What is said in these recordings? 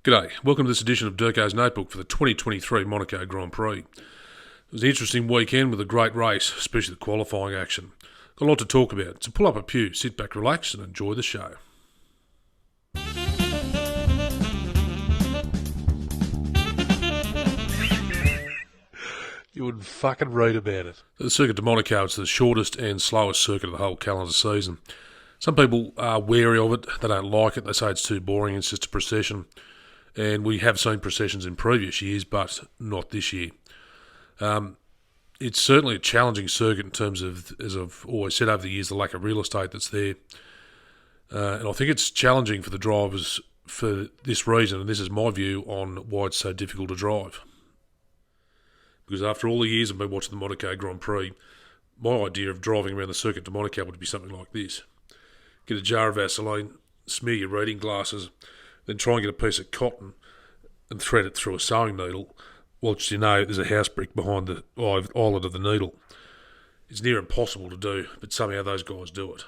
G'day, welcome to this edition of DURKO's Notebook for the 2023 Monaco Grand Prix. It was an interesting weekend with a great race, especially the qualifying action. Got a lot to talk about, so pull up a pew, sit back, relax and enjoy the show. You wouldn't fucking read about it. The Circuit de Monaco is the shortest and slowest circuit of the whole calendar season. Some people are wary of it, they don't like it, they say it's too boring, it's just a procession. And we have seen processions in previous years, but not this year. It's certainly a challenging circuit in terms of, as I've always said over the years, the lack of real estate that's there. And I think it's challenging for the drivers for this reason, and this is my view on why it's so difficult to drive. Because after all the years I've been watching the Monaco Grand Prix, my idea of driving around the Circuit de Monaco would be something like this. Get a jar of Vaseline, smear your reading glasses, then try and get a piece of cotton and thread it through a sewing needle, whilst you know there's a house brick behind the eyelet of the needle. It's near impossible to do, but somehow those guys do it.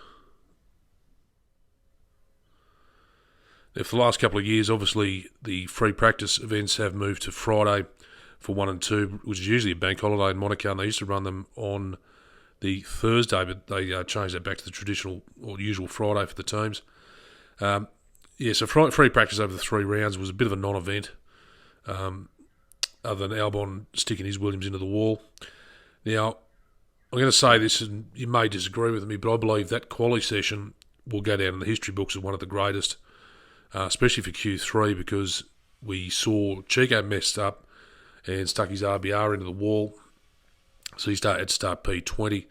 Now, for the last couple of years, obviously, the free practice events have moved to Friday for 1 and 2, which is usually a bank holiday in Monaco, and they used to run them on the Thursday, but they changed that back to the traditional or usual Friday for the teams. So free practice over the 3 rounds was a bit of a non-event, other than Albon sticking his Williams into the wall. Now, I'm going to say this, and you may disagree with me, but I believe that quali session will go down in the history books as one of the greatest, especially for Q3, because we saw Chico messed up and stuck his RBR into the wall, so he had to start P20,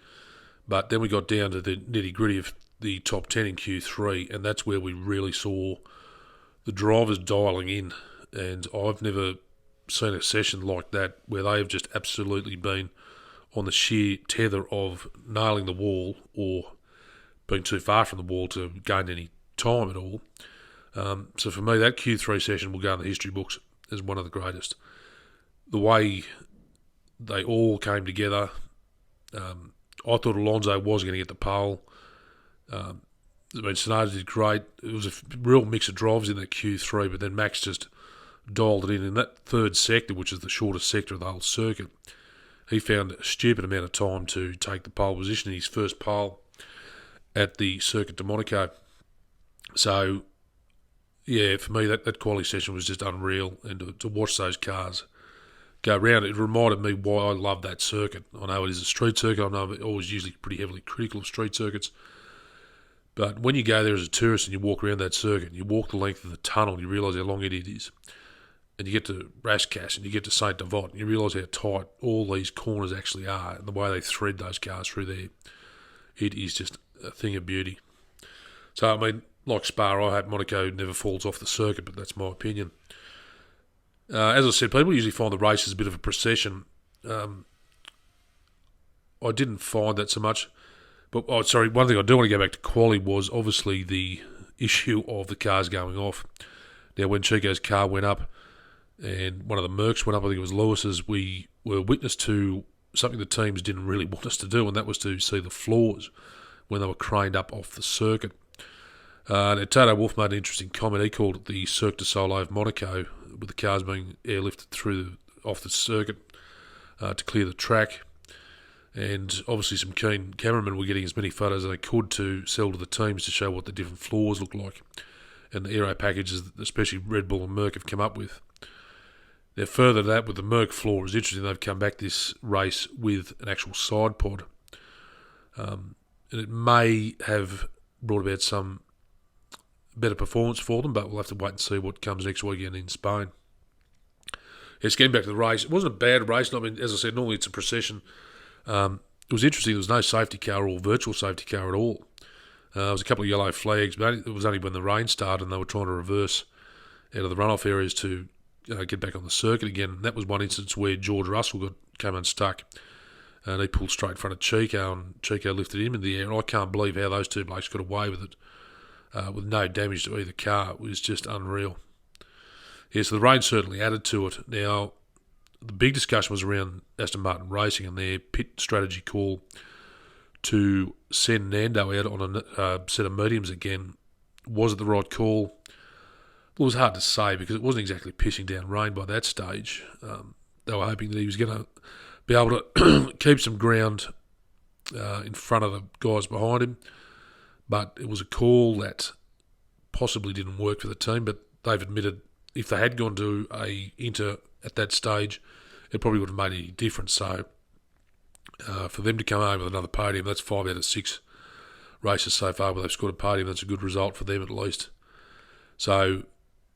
but then we got down to the nitty-gritty of the top 10 in Q3, and that's where we really saw the drivers dialing in. And I've never seen a session like that where they have just absolutely been on the sheer tether of nailing the wall or being too far from the wall to gain any time at all. So for me, that Q3 session will go in the history books as one of the greatest. The way they all came together, I thought Alonso was going to get the pole. Tsunoda did great. It was a real mix of drivers in that Q3, but then Max just dialed it in that third sector, which is the shortest sector of the whole circuit. He found a stupid amount of time to take the pole position in his first pole at the Circuit de Monaco. So, yeah, for me, that quality session was just unreal, and to watch those cars go around, it reminded me why I love that circuit. I know it is a street circuit. I know I'm always usually pretty heavily critical of street circuits. But when you go there as a tourist and you walk around that circuit, and you walk the length of the tunnel, and you realise how long it is, and you get to Rascasse and you get to Saint Devote, and you realise how tight all these corners actually are, and the way they thread those cars through there, it is just a thing of beauty. So, I mean, like Spa, I hope Monaco never falls off the circuit, but that's my opinion. As I said, people usually find the race as a bit of a procession. I didn't find that so much. But, one thing I do want to go back to quali was obviously the issue of the cars going off. Now, when Chico's car went up and one of the Mercs went up, I think it was Lewis's, we were witness to something the teams didn't really want us to do, and that was to see the floors when they were craned up off the circuit. Now, Toto Wolff made an interesting comment. He called it the Cirque du Soleil of Monaco, with the cars being airlifted off the circuit to clear the track. And obviously some keen cameramen were getting as many photos as they could to sell to the teams to show what the different floors look like and the aero packages that especially Red Bull and Merc have come up with. Now, further to that, with the Merc floor, it's interesting they've come back this race with an actual side pod. And it may have brought about some better performance for them, but we'll have to wait and see what comes next weekend in Spain. It's getting back to the race. It wasn't a bad race. I mean, as I said, normally it's a procession. It was interesting. There was no safety car or virtual safety car at all. There was a couple of yellow flags, but it was only when the rain started and they were trying to reverse out of the runoff areas to get back on the circuit again. And that was one instance where George Russell came unstuck and he pulled straight in front of Chico, and Chico lifted him in the air. And I can't believe how those two blokes got away with it with no damage to either car. It was just unreal. Yeah, so the rain certainly added to it. Now, the big discussion was around Aston Martin Racing and their pit strategy call to send Nando out on a set of mediums again. Was it the right call? Well, it was hard to say because it wasn't exactly pissing down rain by that stage. They were hoping that he was going to be able to keep some ground in front of the guys behind him. But it was a call that possibly didn't work for the team. But they've admitted if they had gone to a Inter at that stage, it probably would have made any difference. So for them to come home with another podium, that's 5 out of 6 races so far where they've scored a podium. That's a good result for them at least. So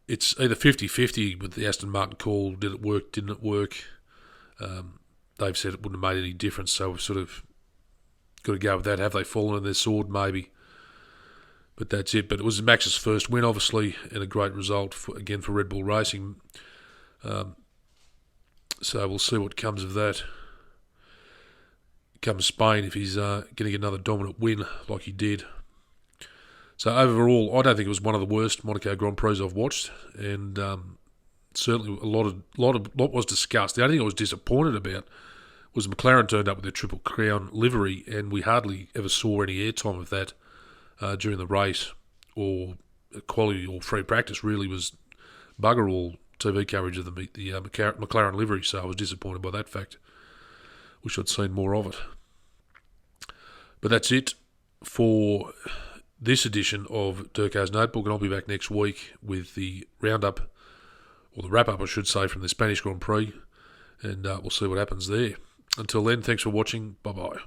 it's either 50-50 with the Aston Martin call. Did it work? Didn't it work? They've said it wouldn't have made any difference, so we've sort of got to go with that. Have they fallen on their sword? Maybe. But that's it. But it was Max's first win, obviously, and a great result, for Red Bull Racing. So we'll see what comes of that. Comes Spain if he's going to get another dominant win like he did. So overall, I don't think it was one of the worst Monaco Grand Prix I've watched, and certainly a lot was discussed. The only thing I was disappointed about was McLaren turned up with their Triple Crown livery, and we hardly ever saw any airtime of that during the race, or quality or free practice. Really was bugger all TV coverage of the McLaren livery, so I was disappointed by that fact. Wish I'd seen more of it. But that's it for this edition of DURKO's Notebook, and I'll be back next week with the roundup, or the wrap-up, I should say, from the Spanish Grand Prix, and we'll see what happens there. Until then, thanks for watching. Bye-bye.